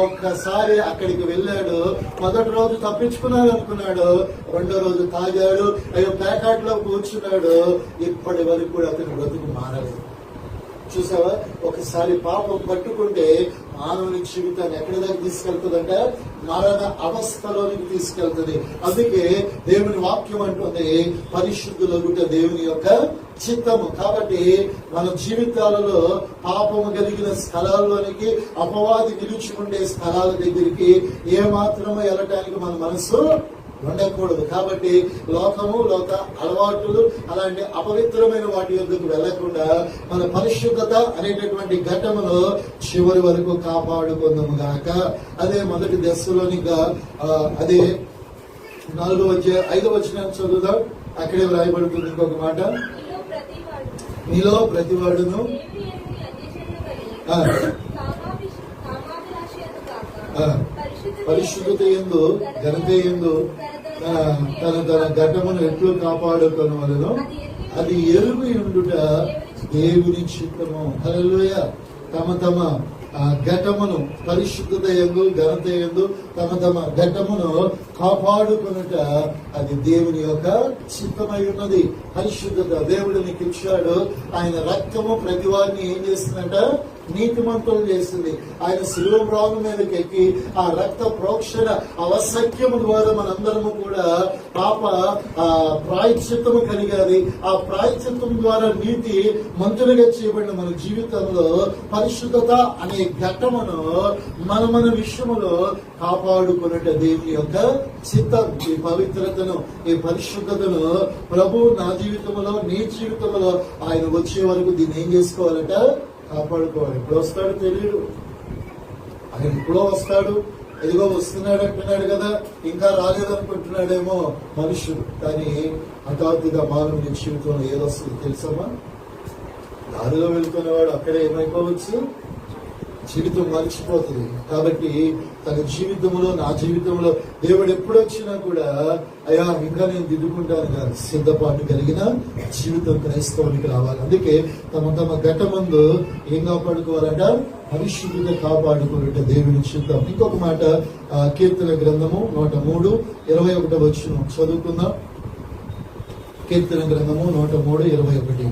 ఒక్కసారి అక్కడికి వెళ్ళాడు. మొదటి రోజు తప్పించుకున్నాడు అనుకున్నాడు, రెండో రోజు తాగాడు, అయ్యో ప్యాకాట్ లో కూర్చున్నాడు. ఇప్పటి వరకు కూడా అతని బ్రతుకు మారలేదు. చూసావా, ఒకసారి పాపం పట్టుకుంటే మానవుని జీవితాన్ని ఎక్కడి దాకా తీసుకెళ్తుందంట, మరణ అవస్థలోనికి తీసుకెళ్తుంది. అందుకే దేవుని వాక్యం అంటుంది పరిశుద్ధులగుట దేవుని యొక్క చిత్తము. కాబట్టి మన జీవితాలలో పాపము కలిగిన స్థలాల్లోనికి, అపవాది నిలుచుకుండే స్థలాల దగ్గరికి ఏ మాత్రమో వెళ్ళటానికి మన మనసు ఉండకూడదు. కాబట్టి లోకము, లోక అలవాటులు, అలాంటి అపవిత్రమైన వాటి యొద్దకు వెళ్లకుండా మన పరిశుద్ధత అనేటటువంటి ఘట్టమును చివరి వరకు కాపాడుకుందాము గాక. అదే మొదటి దశలోనిగా అదే 4వ వచనం చదువుదాం. అక్కడే వ్రాయబడుతుంది ఇంకొక మాట, మీలో ప్రతివాడును పరిశుద్ధత యందు, ఘనత యందు తన ఘటమును ఎట్లు కాపాడుకొనవలెనో అది ఎరుగు ఉండుట దేవుని చిత్తము. హల్లెలూయా. తమ ఘటమును పరిశుద్ధత యందు, ఘనత యందు తమ ఘటమును కాపాడుకునుట అది దేవుని యొక్క చిత్తమై ఉన్నది. పరిశుద్ధత దేవుడు నీకు ఇచ్చాడు. ఆయన రక్తము ప్రతి వారిని ఏం చేస్తుందంట, నీతిమంతులు చేస్తుంది. ఆయన శిలువ మ్రాను మీదకి ఎక్కి ఆ రక్త ప్రోక్షణ అవసక్యము ద్వారా మనందరము కూడా పాప ప్రాయశ్చిత్తము కలిగాలి. ఆ ప్రాయశ్చిత్తం ద్వారా నీతి మంతులుగా చేయబడిన మన జీవితంలో పరిశుద్ధత అనే ఘట్టమును మన విషయములో కాపాడుకున్నట్టు దేవుని యొక్క చిత్తం. ఈ పవిత్రతను, ఈ పరిశుద్ధతను ప్రభు నా జీవితంలో, నీ జీవితంలో ఆయన వచ్చే వరకు దీన్ని ఏం చేసుకోవాలంట, కాపాడుకోవాలి. ఎప్పుడు వస్తాడు తెలియదు, ఆయన ఎప్పుడో వస్తాడు. ఇదిగో వస్తున్నాడు అంటున్నాడు కదా, ఇంకా రాలేదనుకుంటున్నాడేమో మనుషుడు. కానీ హఠాత్తుగా మానవుని జీవితంలో ఏదొస్తుంది తెలుసమ్మా, దారిలో వెళ్తున్నవాడు అక్కడే ఏమైపోవచ్చు, జీవితం మర్చిపోతుంది. కాబట్టి తన జీవితంలో, నా జీవితంలో దేవుడు ఎప్పుడు వచ్చినా కూడా అయ్యా ఇంకా నేను దిద్దుకుంటాను కాదు, సిద్ధపాటు కలిగిన జీవితం క్రైస్తవునికి రావాలి. అందుకే తమ ఘట్టమందు ఏం కాపాడుకోవాలంట, పరిశుద్ధిగా కాపాడుకోవాలంటే దేవుని చిత్తం. ఇంకొక మాట కీర్తన గ్రంథము 103:21 వచనం చదువుకుందాం. కీర్తన గ్రంథము 103:21.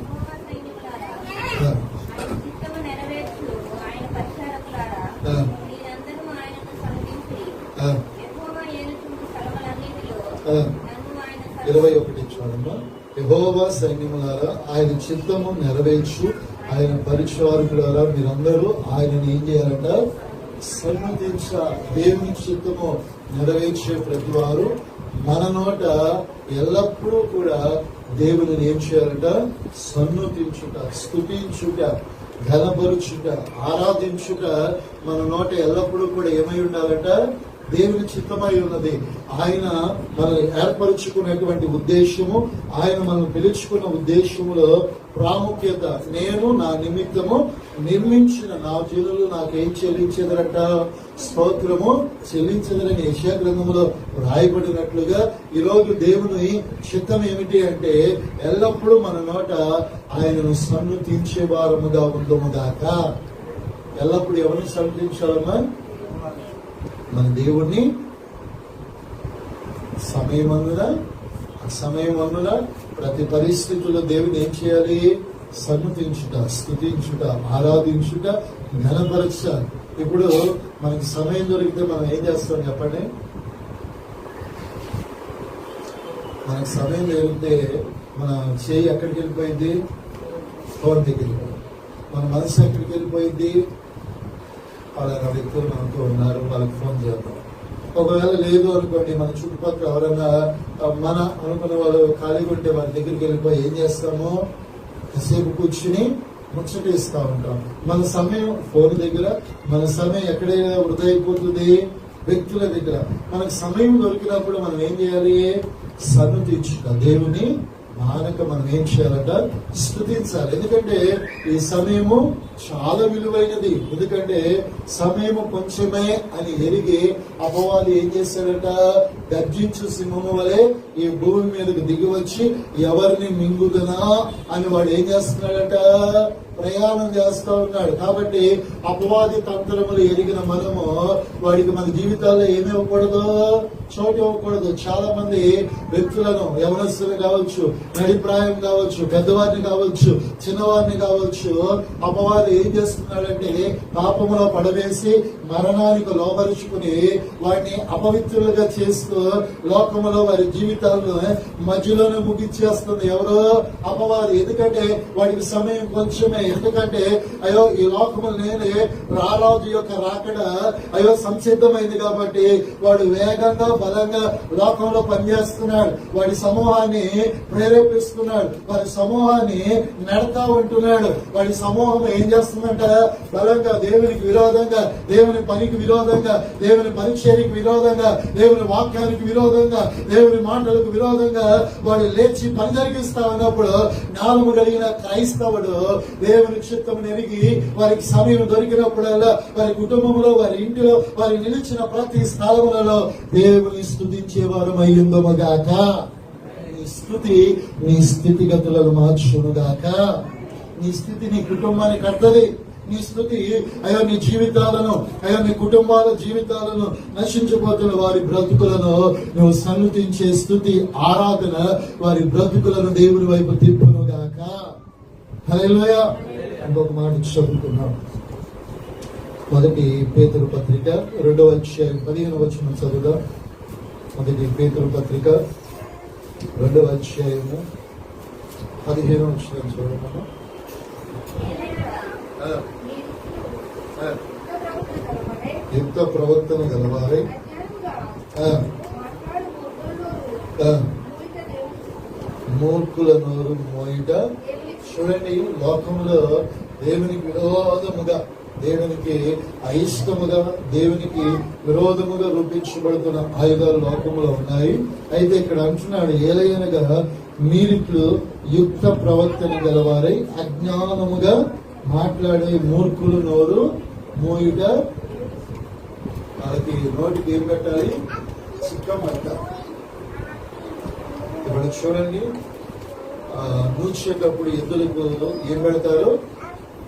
చూడమ్మా, యెహోవా సైన్యములారా ఆయన చిత్తము నెరవేర్చు, ఆయన పరిచారకులారా మీరందరూ ఆయనను ఏం చేయాలంట, సన్నుతించ దేవుని చిత్తము నెరవేర్చే ప్రతి వారు మన నోట ఎల్లప్పుడూ కూడా దేవుని ఏం చేయాలట? సన్నుతించుట, స్తుతించుట, ఘనపరుచుట, ఆరాధించుట మన నోట ఎల్లప్పుడూ కూడా ఏమై ఉండాలట? దేవుని చిత్తమై ఉన్నది. ఆయన మనల్ని ఏర్పరుచుకునేటువంటి ఉద్దేశము, ఆయన మనల్ని పిలుచుకున్న ఉద్దేశములో ప్రాముఖ్యత, నేను నా నిమిత్తము నిర్మించిన నా జనులు నాకేం చెల్లించేదరట? స్తోత్రము చెల్లించదని యెషయా గ్రంథంలో రాయబడినట్లుగా ఈరోజు దేవుని చిత్తం ఏమిటి అంటే ఎల్లప్పుడూ మన నోట ఆయనను సన్నుతించే వారముగా ఉందము గాక. ఎల్లప్పుడూ ఎవరిని సన్నుతించాలమ్మా? మన దేవుణ్ణి సమయమందున అసమయమందున ప్రతి పరిస్థితుల్లో దేవుని ఏం చేయాలి? సన్నుతించుట, స్తుతించుట, ఆరాధించుట, ఘనపరచాలి. ఇప్పుడు మనకి సమయం దొరికితే మనం ఏం చేస్తాం చెప్పండి? మనకి సమయం దొరికితే మన చేయి ఎక్కడికి వెళ్ళిపోయింది? ఫోన్ దగ్గరికి. మన మనసు ఎక్కడికి వెళ్ళిపోయింది? పలానా వ్యక్తులు మనతో ఉన్నారు, వాళ్ళకి ఫోన్ చేద్దాం. ఒకవేళ లేదు అనుకోండి, మన చుట్టుపక్కల ఎవరైనా మన అనుకున్న వాళ్ళు ఖాళీగా ఉంటే వాళ్ళ దగ్గరికి వెళ్ళిపోయి ఏం చేస్తాము? కాసేపు కూర్చుని ముచ్చటిస్తూ ఉంటాం. మన సమయం ఫోన్ దగ్గర, మన సమయం ఎక్కడైనా వృధా అయిపోతుంది? వ్యక్తుల దగ్గర. మనకు సమయం దొరికినప్పుడు మనం ఏం చేయాలి? సన్నుతించుట, దేవుని మానక మనం ఏం చేయాలట? స్తుతించాలి. ఎందుకంటే ఈ సమయము చాలా విలువైనది. ఎందుకంటే సమయము కొంచెమే అని ఎరిగి అపవాది ఏం చేశాడట? గర్జించు సింహము వలె ఈ భూమి మీదకు దిగి వచ్చి ఎవరిని మింగుదనా అని వాడు ఏం చేస్తున్నాడట? ప్రయాణం చేస్తూ ఉన్నాడు. కాబట్టి అపవాది తంత్రములు ఎరిగిన మనము వాడికి మన జీవితాల్లో ఏమి ఇవ్వకూడదు? చోటు ఇవ్వకూడదు. చాలా మంది వ్యక్తులను, యవనస్తులు కావచ్చు, నడిప్రాయం కావచ్చు, పెద్దవారిని కావచ్చు, చిన్నవారిని కావచ్చు, అపవాది ఏం చేస్తున్నాడంటే పాపములో పడవేసి మరణానికి లోబరుచుకుని వాడిని అపవిత్రులుగా చేస్తూ లోకములో వారి జీవితాలను మధ్యలోనే ముగించేస్తుంది ఎవరో? అపవాది. ఎందుకంటే వాడికి సమయం కొంచెమే. ఎందుకంటే అయ్యో ఈ లోకము నేనే రారాజు యొక్క రాకడ అయ్యో సంసిద్ధమైంది కాబట్టి వాడు వేగంగా బలంగా లోకంలో పనిచేస్తున్నాడు. వాడి సమూహాన్ని ప్రేరేపిస్తున్నాడు, వాడి సమూహాన్ని నడతా ఉంటున్నాడు. వాడి సమూహం ఏం చేస్తుందంట? బలంగా దేవునికి విరోధంగా, దేవుని పనికి విరోధంగా, దేవుని పరిచర్యకి విరోధంగా, దేవుని వాక్యానికి విరోధంగా, దేవుని మాటలకు విరోధంగా వాడు లేచి పని జరిగిస్తా ఉన్నప్పుడు జ్ఞానము కలిగిన క్రైస్తవుడు దేవుని చిత్తము ఎరిగి వారికి సమయం దొరికినప్పుడల్లా వారి కుటుంబంలో, వారి ఇంటిలో, వారి నిలిచిన ప్రతి స్థలములలో దేవుని స్తుతించే వారం అయ్యుందముగాక. నీ స్తుతి నీ స్థితిగతులను మార్చునుగాక. నీ స్థితి నీ కుటుంబానికి కట్టది. నీ స్థుతి అయ్యో నీ జీవితాలను, అయ్యో నీ కుటుంబాల జీవితాలను, నశించిపోతున్న వారి బ్రతుకులను నువ్వు సన్నుతించే స్తుతి, ఆరాధన వారి బ్రతుకులను దేవుని వైపు తిప్పునుగాక. హల్లెలూయా. ఇంకొక మాట చదువుకున్నాం. మొదటి పేతురు పత్రిక 2వ అధ్యాయం 15వ వచనం చదువుదాం. మొదటి పేతురు పత్రిక 2వ అధ్యాయము 15వ వచనం చదువుతాము. యుక్త ప్రవర్తన గలవారై మూర్ఖుల నోరు మోయుట. చూడండి, లోకంలో దేవునికి విరోధముగా, దేవునికి అయిష్టముగా, దేవునికి విరోధముగా రూపించబడుతున్న ఆయుధాలు లోకంలో ఉన్నాయి. అయితే ఇక్కడ అంటున్నాడు, ఏలయనగా మీరిట్లు యుక్త ప్రవర్తన గలవారై అజ్ఞానముగా మాట్లాడే మూర్ఖులు నోరు మోయుట. వాళ్ళకి నోటికి ఏం పెట్టాలి? చిక్కం పెట్టాలి. ఇప్పుడు చూడండి, నూర్చేటప్పుడు ఎద్దులకు ఏం పెడతారు?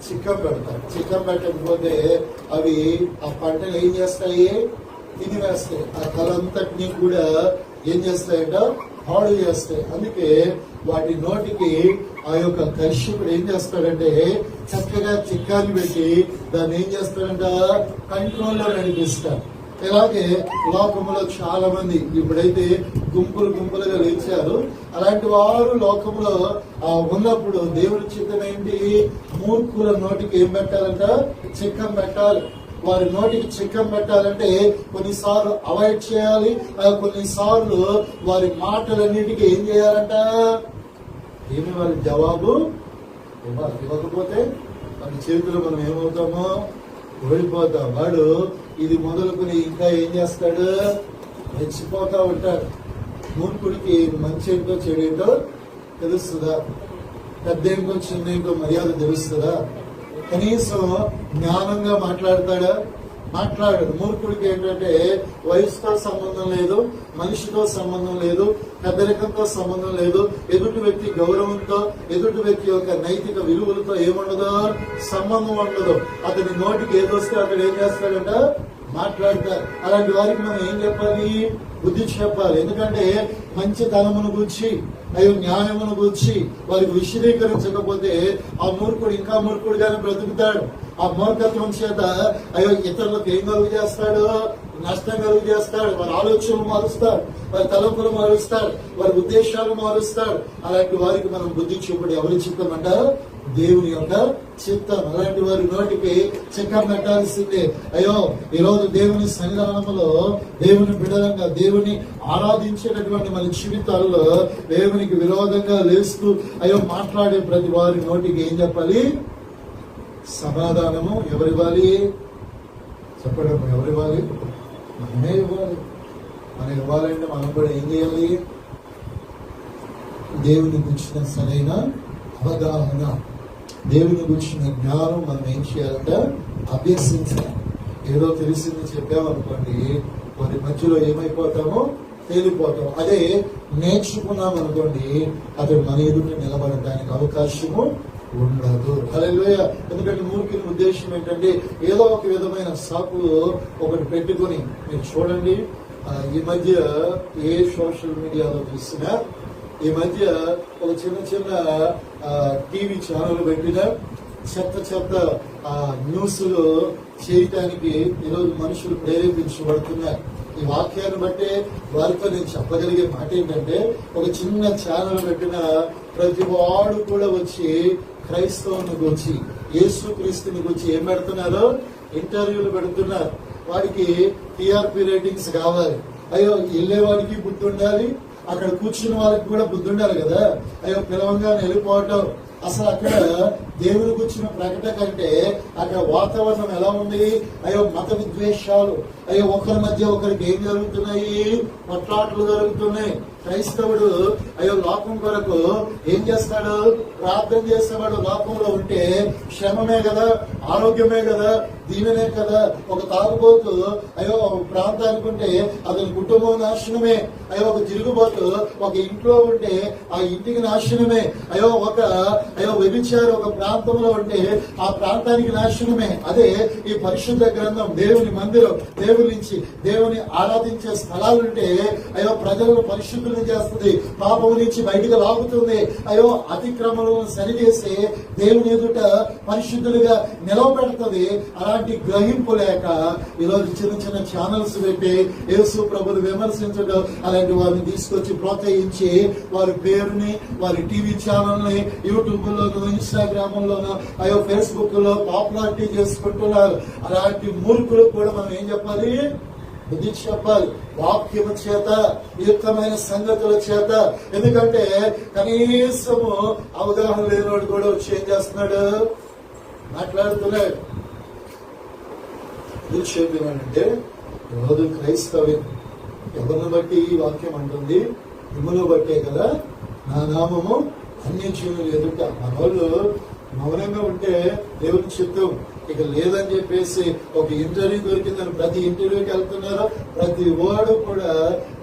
చిక్కం పెడతారు. చిక్కం పెట్టకపోతే అవి ఆ పంటలు ఏం చేస్తాయి? తినివేస్తాయి. ఆ తలంతటినీ కూడా ఏం చేస్తాయంట? పాడు చేస్తాయి. అందుకే వాటి నోటికి ఆ యొక్క కర్షకుడు ఏం చేస్తాడంటే చక్కగా చిక్కాన్ని పెట్టి దాన్ని ఏం చేస్తాడంట? కంట్రోల్లో నడిపిస్తాడు. ఇలాగే లోకంలో చాలా మంది ఇప్పుడైతే గుంపులు గుంపులుగా లేచారు. అలాంటి వారు లోకంలో ఉన్నప్పుడు దేవుడి చిత్తం ఏంటి? మూర్ఖుల నోటికి ఏం పెట్టాలంట? చిక్కం పెట్టాలి. వారి నోటికి చిక్కం పెట్టాలంటే కొన్నిసార్లు అవాయిడ్ చేయాలి. కొన్నిసార్లు వారి మాటలన్నిటికీ ఏం చేయాలంట, ఏమి వాళ్ళ జవాబు ఇవ్వకపోతే మన చేతిలో మనం ఏమవుతామో ఓడిపోతాం. వాడు ఇది మొదలుకొని ఇంకా ఏం చేస్తాడు, రెచ్చిపోతా ఉంటాడు. మూర్ఖుడికి మంచి ఏంటో చెడు ఏంటో తెలుస్తుందా? పెద్ద ఏంటో చిన్న ఏంటో మర్యాద తెలుస్తుందా? కనీసం జ్ఞానంగా మాట్లాడతాడా? మాట్లాడాడు. మూర్ఖుడికి ఏంటంటే వయసుతో సంబంధం లేదు, మనిషితో సంబంధం లేదు, పెద్దరికంతో సంబంధం లేదు, ఎదుటి వ్యక్తి గౌరవంతో, ఎదుటి వ్యక్తి యొక్క నైతిక విలువలతో ఏముండదో సంబంధం ఉండదు. అతని నోటికి ఏదొస్తే అతడు ఏం చేస్తాడంట, మాట్లాడతారు. అలాంటి వారికి మనం ఏం చెప్పాలి, బుద్ధి చెప్పాలి. ఎందుకంటే మంచితనమును గూర్చి న్యాయమును గూర్చి వారికి విశదీకరించకపోతే ఆ మూర్ఖుడు ఇంకా మూర్ఖుడుగానే బ్రతుకుతాడు. ఆ మూర్ఖత్వం చేత ఇతరులకు ఏం కలుగు చేస్తాడు, నష్టం కలుగు చేస్తాడు. వారి ఆలోచనలు మారుస్తాడు, వారి తలంపులు మారుస్తాడు, వారి ఉద్దేశాలు మారుస్తాడు. అలాంటి వారికి మనం బుద్ధి చూపడం ఎవరి చిత్తం అంట, దేవుని యొక్క చిత్తం. అలాంటి వారి నోటికి చిక్కం పెట్టాల్సిందే. ఈరోజు దేవుని సన్నిధానంలో దేవుని బిడలంగా దేవుని ఆరాధించేటటువంటి మన జీవితాల్లో దేవునికి విరోధంగా లేస్తూ మాట్లాడే ప్రతి వారి నోటికి ఏం చెప్పాలి, సమాధానము ఎవరివ్వాలి, చెప్పడం ఎవరివ్వాలి, మనమే ఇవ్వాలి. మనం ఇవ్వాలంటే మనం కూడా ఏం చేయాలి, దేవుని గురించిన సరైన అవగాహన, దేవుని గురించిన జ్ఞానం మనం ఏం చేయాలంటే అభ్యసించాలి. ఏదో తెలిసింది చెప్పామనుకోండి, వారి మధ్యలో ఏమైపోతామో తేలిపోతాం. అదే నేర్చుకున్నాం అనుకోండి, అతడు మన ఎదుట నిలబడడానికి అవకాశము ఉండదు. హల్లెలూయా. ఎందుకంటే మూర్ఖుని ఉద్దేశం ఏంటంటే ఏదో ఒక విధమైన సాకులు ఒకటి పెట్టుకుని, మీరు చూడండి ఈ మధ్య ఏ సోషల్ మీడియాలో చూసినా ఈ మధ్య ఒక చిన్న టీవీ ఛానల్ పెట్టిన చెత్త న్యూస్లు చేయటానికి ఈరోజు మనుషులు ప్రేరేపించబడుతున్నారు. ఈ వాక్యాన్ని బట్టే వారితో నేను చెప్పగలిగే మాట ఏంటంటే, ఒక చిన్న ఛానల్ పెట్టిన ప్రతి వాడు కూడా వచ్చి క్రైస్తవుని గురించి, యేసుక్రీస్తుని గురించి ఏం పెడుతున్నారు, ఇంటర్వ్యూలు పెడుతున్నారు. వాడికి టీఆర్పీ రేటింగ్స్ కావాలి. వెళ్ళేవాడికి బుద్ధి ఉండాలి, అక్కడ కూర్చున్న వాళ్ళకి కూడా బుద్ధి ఉండాలి కదా. పిలవంగా వెళ్ళిపోవటం. అసలు అక్కడ దేవుని గురించిన ప్రకటన కంటే అక్కడ వాతావరణం ఎలా ఉంది, మత విద్వేషాలు, ఒకరి మధ్య ఒకరికి ఏం జరుగుతున్నాయి, కొట్లాట్లు జరుగుతున్నాయి. క్రైస్తవుడు లోకం కొరకు ఏం చేస్తాడు, ప్రార్థన చేసేవాడు లోకంలో ఉంటే క్షేమమే కదా, ఆరోగ్యమే కదా, దీవెనే కదా. ఒక తాగుబోతు ప్రాంతానికి ఉంటే అతని కుటుంబం నాశనమే. ఒక తిరుగుబోతు ఒక ఇంట్లో ఉంటే ఆ ఇంటికి నాశనమే. ఒక వ్యభిచారి ఒక ప్రాంతంలో ఉంటే ఆ ప్రాంతానికి నాశనమే. అదే ఈ పరిశుద్ధ గ్రంథం, దేవుని మందిరం, దేవుని నుంచి దేవుని ఆరాధించే స్థలాలుంటే ప్రజలను పరిశుద్ధులు చేస్తుంది, పాపం నుంచి బయటకు లాగుతుంది. అతిక్రమలను సరిచేసి దేవుని ఎదుట పరిశుద్ధులుగా నిలవబెడుతుంది. అలాంటి గ్రహింపు లేక ఈరోజు చిన్న ఛానల్స్ పెట్టి యేసు ప్రభుని విమర్శించడం, అలాంటి వారిని తీసుకొచ్చి ప్రోత్సహించి వారి పేరుని, వారి టీవీ ఛానల్ని యూట్యూబ్ లోను, ఇన్స్టాగ్రామ్ లోను, ఫేస్బుక్ లో పాపులారిటీ చేసుకుంటున్నారు. అలాంటి మూర్ఖులకు కూడా మనం ఏం చెప్పాలి, బుద్ధి చెప్పాలి. వాక్యము చేత, యుక్తమైన సంగతుల చేత. ఎందుకంటే కనీసము అవగాహన లేనివాడు కూడా వచ్చి ఏం చేస్తున్నాడు, మాట్లాడుతున్నాడు. ఎందుకు చెప్పినాడంటే, రోజు క్రైస్తవ్యం ఎవరిని బట్టి ఈ వాక్యం అంటుంది, మిమ్మల్ని బట్టే కదా నా నామము అన్యజనులు ఎదుట. మన వాళ్ళు మౌనంగా ఉంటే దేవుని చిత్తం. ఇక లేదని చెప్పేసి ఒక ఇంటర్వ్యూ దొరికిందని ప్రతి ఇంటర్వ్యూకి వెళ్తున్నారు. ప్రతి వాడు కూడా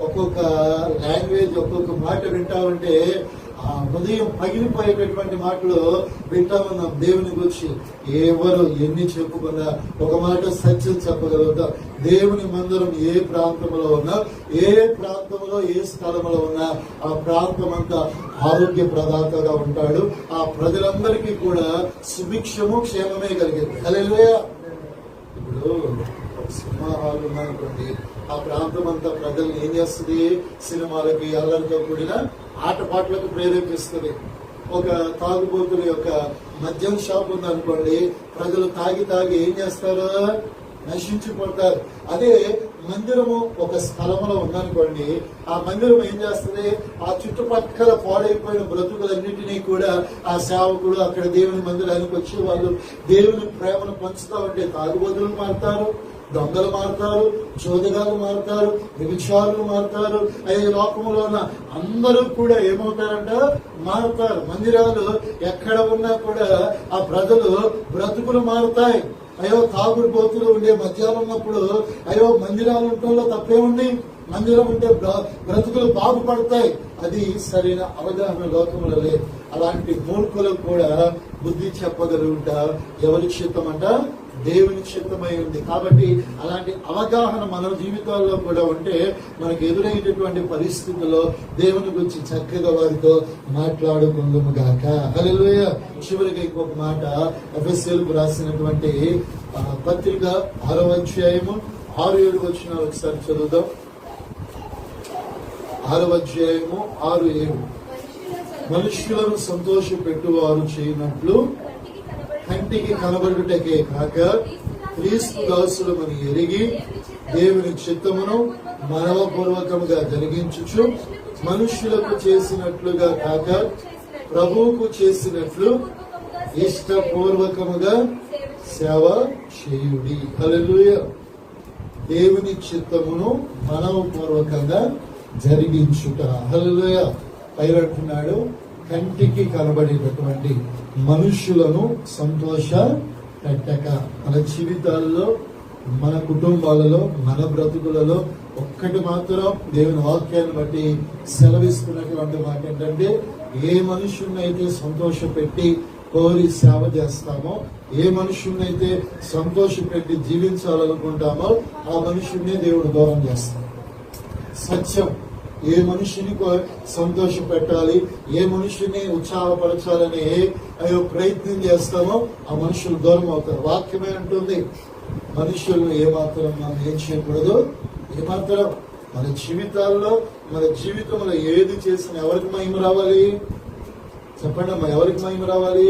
ఒక్కొక్క లాంగ్వేజ్, ఒక్కొక్క మాట వింటా ఉంటే ఆ హృదయం పగిలిపోయేటటువంటి మాటలు వింటా ఉన్నాం. దేవుని గురించి ఎవరు ఎన్ని చెప్పుకున్నా ఒక మాట సత్యం చెప్పగలుగుతాం. దేవుని మందిరం ఏ ప్రాంతంలో ఉన్నా, ఏ ప్రాంతంలో ఏ స్థలంలో ఉన్నా ఆ ప్రాంతం అంతా ఆరోగ్య ప్రదాతగా ఉంటాడు. ఆ ప్రజలందరికీ కూడా సుభిక్షము క్షేమమే కలిగింది. హల్లెలూయా. ఇప్పుడు సినిమా హాల్ ఉన్నాయనుకోండి, ఆ ప్రాంతం అంతా ప్రజల్ని ఏం చేస్తుంది, సినిమాలకి అల్లరితో కూడిన ఆటపాటలకు ప్రేరేపిస్తుంది. ఒక తాగుబోతుల యొక్క మద్యం షాప్ ఉందనుకోండి, ప్రజలు తాగి ఏం చేస్తారు, నశించిపోతారు. అదే మందిరము ఒక స్థలంలో ఉందనుకోండి, ఆ మందిరం ఏం చేస్తుంది, ఆ చుట్టుపక్కల పాడైపోయిన బ్రతుకులన్నిటినీ కూడా ఆ సేవకుడు అక్కడ దేవుని మందిరానికి వచ్చి వాళ్ళు దేవుని ప్రేమను పంచుతా ఉంటే తాగుబోతులు మారుతారు, దొంగలు మారుతారు, చోదగాలు మారుతారు, వ్యభిచారులు మారుతారు. అయ్యే లోకంలో ఉన్న అందరూ కూడా ఏమవుతారంట, మారుతారు. మందిరాలు ఎక్కడ ఉన్నా కూడా ఆ ప్రజలు బ్రతుకులు మారుతాయి. అయ్యో తాగుడు బోతులు ఉండే మధ్యాహ్నం ఉన్నప్పుడు అయ్యో మందిరాలు ఉండటంలో తప్పే ఉంది, మందిరం ఉంటే బ్రతుకులు బాగుపడతాయి. అది సరైన అవగాహన లోకంలో లేదు. అలాంటి మూర్ఖులకు కూడా బుద్ధి చెప్పగలుగుతా ఎవరి చిత్తం అంట, దేవుని చిత్తమై ఉంది. కాబట్టి అలాంటి అవగాహన మన జీవితాల్లో కూడా ఉంటే మనకు ఎదురైనటువంటి పరిస్థితుల్లో దేవుని గురించి చక్కగా వారితో మాట్లాడుకుందాము గాక. హల్లెలూయా. చివరిగా ఇంకొక మాట, ఎఫెసీయులకు రాసినటువంటి పత్రిక 6వ అధ్యాయము 6-7 వచనాలు ఒకసారి చదువుదాం. 6వ అధ్యాయము 6-7. మనుష్యులను సంతోష పెట్టువారు చేయనట్లు కంటికి కనబడుటకే కాక క్రీస్తు దాసులమని ఎరిగి దేవుని చిత్తమును మనవపూర్వకముగా జరిగించుచు మనుష్యులకు చేసినట్లుగా కాక ప్రభువుకు చేసినట్లు ఇష్టపూర్వకముగా సేవ చేయుడి. హల్లెలూయా. దేవుని చిత్తమును మనవపూర్వకంగా జరిగించుట. హల్లెలూయా. పైరంటున్నాడు, కంటికి కనబడేటటువంటి మనుష్యులను సంతోష పెట్టక. మన జీవితాల్లో, మన కుటుంబాలలో, మన బ్రతుకులలో ఒక్కటి మాత్రం దేవుని వాక్యాన్ని బట్టి సెలవిస్తున్నటువంటి మాట ఏంటంటే, ఏ మనుషున్నైతే సంతోష పెట్టి కోరి సేవ చేస్తామో, ఏ మనుషున్నైతే సంతోష పెట్టి జీవించాలనుకుంటామో ఆ మనుషున్నే దేవుడు దూరం చేస్తాడు. సత్యం. ఏ మనిషిని సంతోష పెట్టాలి, ఏ మనిషిని ఉత్సాహపరచాలని ప్రయత్నం చేస్తామో ఆ మనుషులు దూరం అవుతారు. వాక్యమే అంటుంది, మనుషులను ఏమాత్రం మనం ఏం చేయకూడదు. ఏమాత్రం మన జీవితాల్లో, మన జీవితంలో ఏది చేసినా ఎవరికి మహిమ రావాలి చెప్పండి అమ్మా, ఎవరికి మహిమ రావాలి?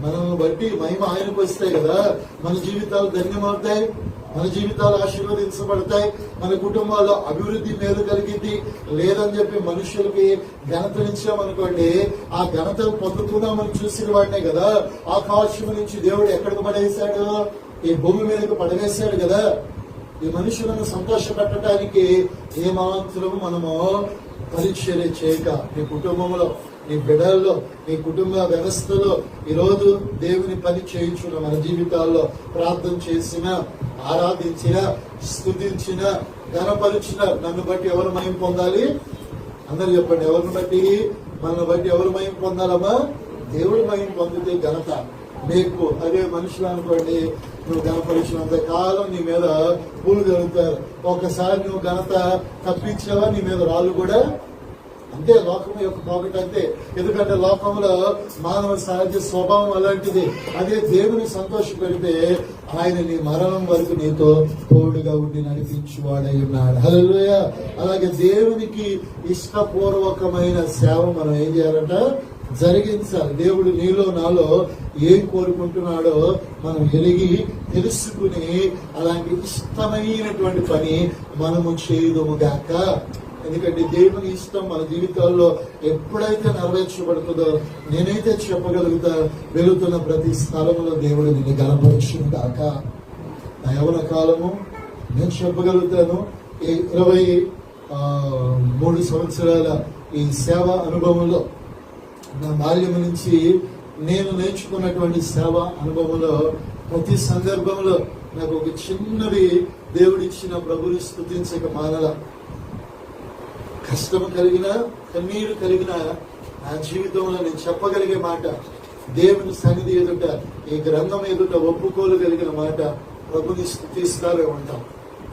మనం బట్టి మహిమ ఆయనకు వస్తాయి కదా, మన జీవితాలు ధన్యమవుతాయి, మన జీవితాలు ఆశీర్వదించబడతాయి, మన కుటుంబాల్లో అభివృద్ధి మేలు కలిగింది. లేదని చెప్పి మనుషులకి ఘనతనిచ్చామనుకోండి, ఆ ఘనతను పొందుతున్నామని చూసిన వాడినే కదా ఆకాశం నుంచి దేవుడు ఎక్కడికి పడేశాడు, ఈ భూమి మీదకి పడవేశాడు కదా. ఈ మనుషులను సంతోష పెట్టడానికి ఏమాత్రం మనము పరిచర్య చేయక, నీ కుటుంబంలో, నీ బిడ్డల్లో, నీ కుటుంబ వ్యవస్థలో ఈరోజు దేవుని పని చేయించున్న మన జీవితాల్లో ప్రార్థన చేసిన, ఆరాధించిన, స్తుతించిన, ఘనపరిచిన నన్ను బట్టి ఎవరు మహిమ పొందాలి? అందరూ చెప్పండి, ఎవరిని బట్టి? మనల్ని బట్టి ఎవరు మహిమ పొందాలమ్మా? దేవుడు మహిమ పొందితే ఘనత నీకు. అదే మనుషులు అనుకోండి, నువ్వు ఘనపరిచినంత కాలం నీ మీద పూలు జరుగుతారు. ఒకసారి నువ్వు ఘనత తప్పించావా నీ మీద రాళ్ళు కూడా అంతే. లోకం యొక్క పోకట అంతే. ఎందుకంటే లోకంలో మానవ సహజ స్వభావం అలాంటిది. అదే దేవుని సంతోష పెడితే ఆయన నీ మరణం వరకు నీతో తోడుగా ఉండి నడిపించువాడై ఉన్నాడు. హల్లెలూయా. అలాగే దేవునికి ఇష్టపూర్వకమైన సేవ మనం ఏం చేయాలంట? జరిగించాలి. దేవుడు నీలో నాలో ఏం కోరుకుంటున్నాడో మనం ఎరిగి తెలుసుకుని అలాంటి ఇష్టమైనటువంటి పని మనము చేయదుముగాక. ఎందుకంటే దేవుని ఇష్టం మన జీవితాల్లో ఎప్పుడైతే నెరవేర్చబడుతుందో నేనైతే చెప్పగలుగుతా, వెళుతున్న ప్రతి స్థలంలో దేవుడు నిన్ను గణపరచును గాక. నా యవ్వన కాలము నేను చెప్పగలుగుతాను, 23 సంవత్సరాల ఈ సేవ అనుభవంలో, నా బాల్యం నుంచి నేను నేర్చుకున్నటువంటి సేవ అనుభవంలో ప్రతి సందర్భంలో నాకు ఒక చిన్నది దేవుడిచ్చిన ప్రభుని స్తుతించక మానల. కష్టం కలిగిన, కన్నీరు కలిగిన నా జీవితంలో నేను చెప్పగలిగే మాట, దేవుని సన్నిధి ఎదుట, ఈ గ్రంథం ఎదుట ఒప్పుకోగలిగిన మాట, ప్రభుని స్తుతిస్తారే ఉంటాం.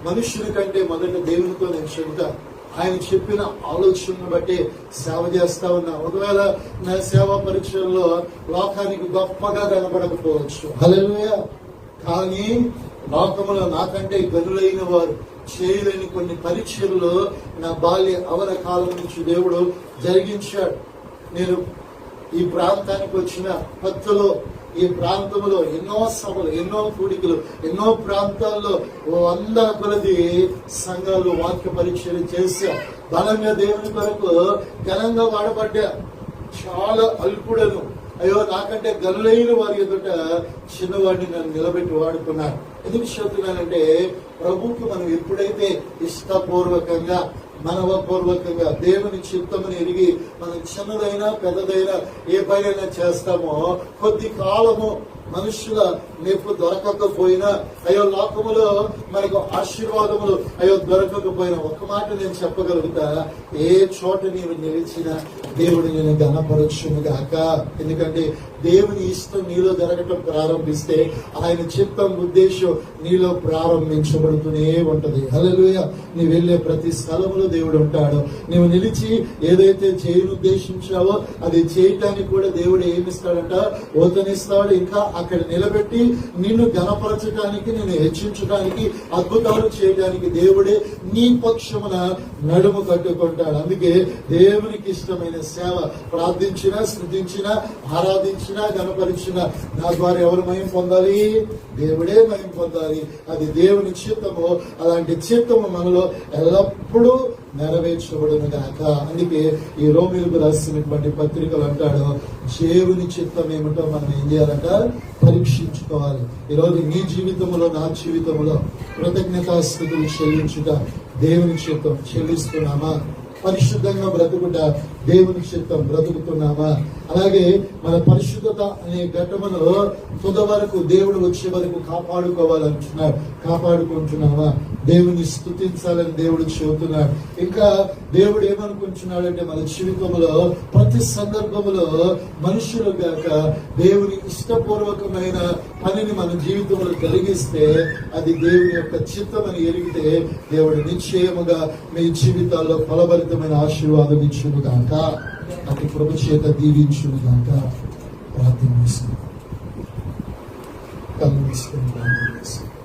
మనుష్యుని కంటే మొదట దేవునితో నేను చెబుతా. ఆయన చెప్పిన ఆలోచనను బట్టి సేవ చేస్తా ఉన్నా. ఒకవేళ నా సేవా పరీక్షల్లో లోకానికి గొప్పగా కనబడకపోవచ్చు, హల్లెలూయా, కానీ లోకములో నాకంటే గనులైన వారు చేయలేని కొన్ని పరీక్షల్లో నా బాల్య అవన కాలం నుంచి దేవుడు జరిగించాడు. నేను ఈ ప్రాంతానికి వచ్చిన కొత్తలో ఈ ప్రాంతంలో ఎన్నో సభలు, ఎన్నో కూడికలు, ఎన్నో ప్రాంతాల్లో 100 కొలది సంఘాలు వాక్య పరీక్షలు చేశా. బలంగా దేవుని కొరకు ఘనంగా వాడబడ్డా. చాలా అల్పుడను, అయ్యో నాకంటే గనులైన వారి ఎదుట చిన్నవాడిని నన్ను నిలబెట్టి వాడుకున్నాడు. ఎందుకు చెప్తున్నానంటే, ప్రభువుకి మనం ఎప్పుడైతే ఇష్టపూర్వకంగా, మనవపూర్వకంగా దేవుని చిత్తముని ఎరిగి మనం చిన్నదైనా పెద్దదైనా ఏ పనైనా చేస్తామో, కొద్ది కాలము మనుషుల మెప్పు దొరకకపోయినా, అయ్యో లోకములో మనకు ఆశీర్వాదములు అయ్యో దొరకకపోయినా, ఒక మాట నేను చెప్పగలుగుతా, ఏ చోట నీవు నిలిచినా దేవుడు నేను ఘనపరచును గాక. ఎందుకంటే దేవుని ఇష్టం నీలో జరగటం ప్రారంభిస్తే ఆయన చిత్తం, ఉద్దేశం నీలో ప్రారంభించబడుతూనే ఉంటది. హల్లెలూయా. నీ వెళ్ళే ప్రతి స్థలములో దేవుడు ఉంటాడు. నీవు నిలిచి ఏదైతే చేయనుద్దేశించావో అది చేయటానికి కూడా దేవుడు ఏమిస్తాడంట? ఓతనిస్తాడు. ఇంకా అక్కడ నిలబెట్టి నిన్ను ఘనపరచడానికి, నిన్ను హెచ్చించడానికి, అద్భుతాలు చేయడానికి దేవుడే నీ పక్షమున నడుము కట్టుకుంటాడు. అందుకే దేవునికి ఇష్టమైన సేవ, ప్రార్థించినా, స్తుతించినా, ఆరాధించినా, ఘనపరిచినా నా ద్వారా ఎవరు మహిమ పొందాలి? దేవుడే మహిమ పొందాలి. అది దేవుని చిత్తము. అలాంటి చిత్తము మనలో ఎల్లప్పుడూ నెరవేర్చబడును గాక. అందుకే ఈ రోమీయులకు రాసినటువంటి పత్రికలు అంటాడు, దేవుని చిత్తం ఏమిటో మనం ఏం చేయాలంట? పరీక్షించుకోవాలి. ఈరోజు నీ జీవితంలో, నా జీవితంలో కృతజ్ఞతాస్తుతులు చెల్లించుట దేవుని చిత్తం. చెల్లిస్తున్నామా? పరిశుద్ధంగా బ్రతుకుట దేవుని చిత్తం. బ్రతుకుతున్నామా? అలాగే మన పరిశుద్ధత అనే ఘట్టములో తుద వరకు, దేవుడు వచ్చే వరకు కాపాడుకోవాలంటున్నాడు. కాపాడుకుంటున్నావా? దేవుని స్తుతించాలని దేవుడు చెబుతున్నాడు. ఇంకా దేవుడు ఏమనుకుంటున్నాడంటే, మన జీవితంలో ప్రతి సందర్భంలో మనుషులు గాక దేవుని ఇష్టపూర్వకమైన పనిని మన జీవితంలో కలిగిస్తే అది దేవుని యొక్క చిత్తం అని ఎరిగితే దేవుడు నిశ్చయముగా మీ జీవితాల్లో ఫలభరితమైన ఆశీర్వాదం ఇచ్చును గాక. అతి కృప చేత దీవించును గాక. ప్రార్థన చేస్తున్నాం. కళ్ళు మూసుకొని ప్రార్థన చేస్తున్నాం.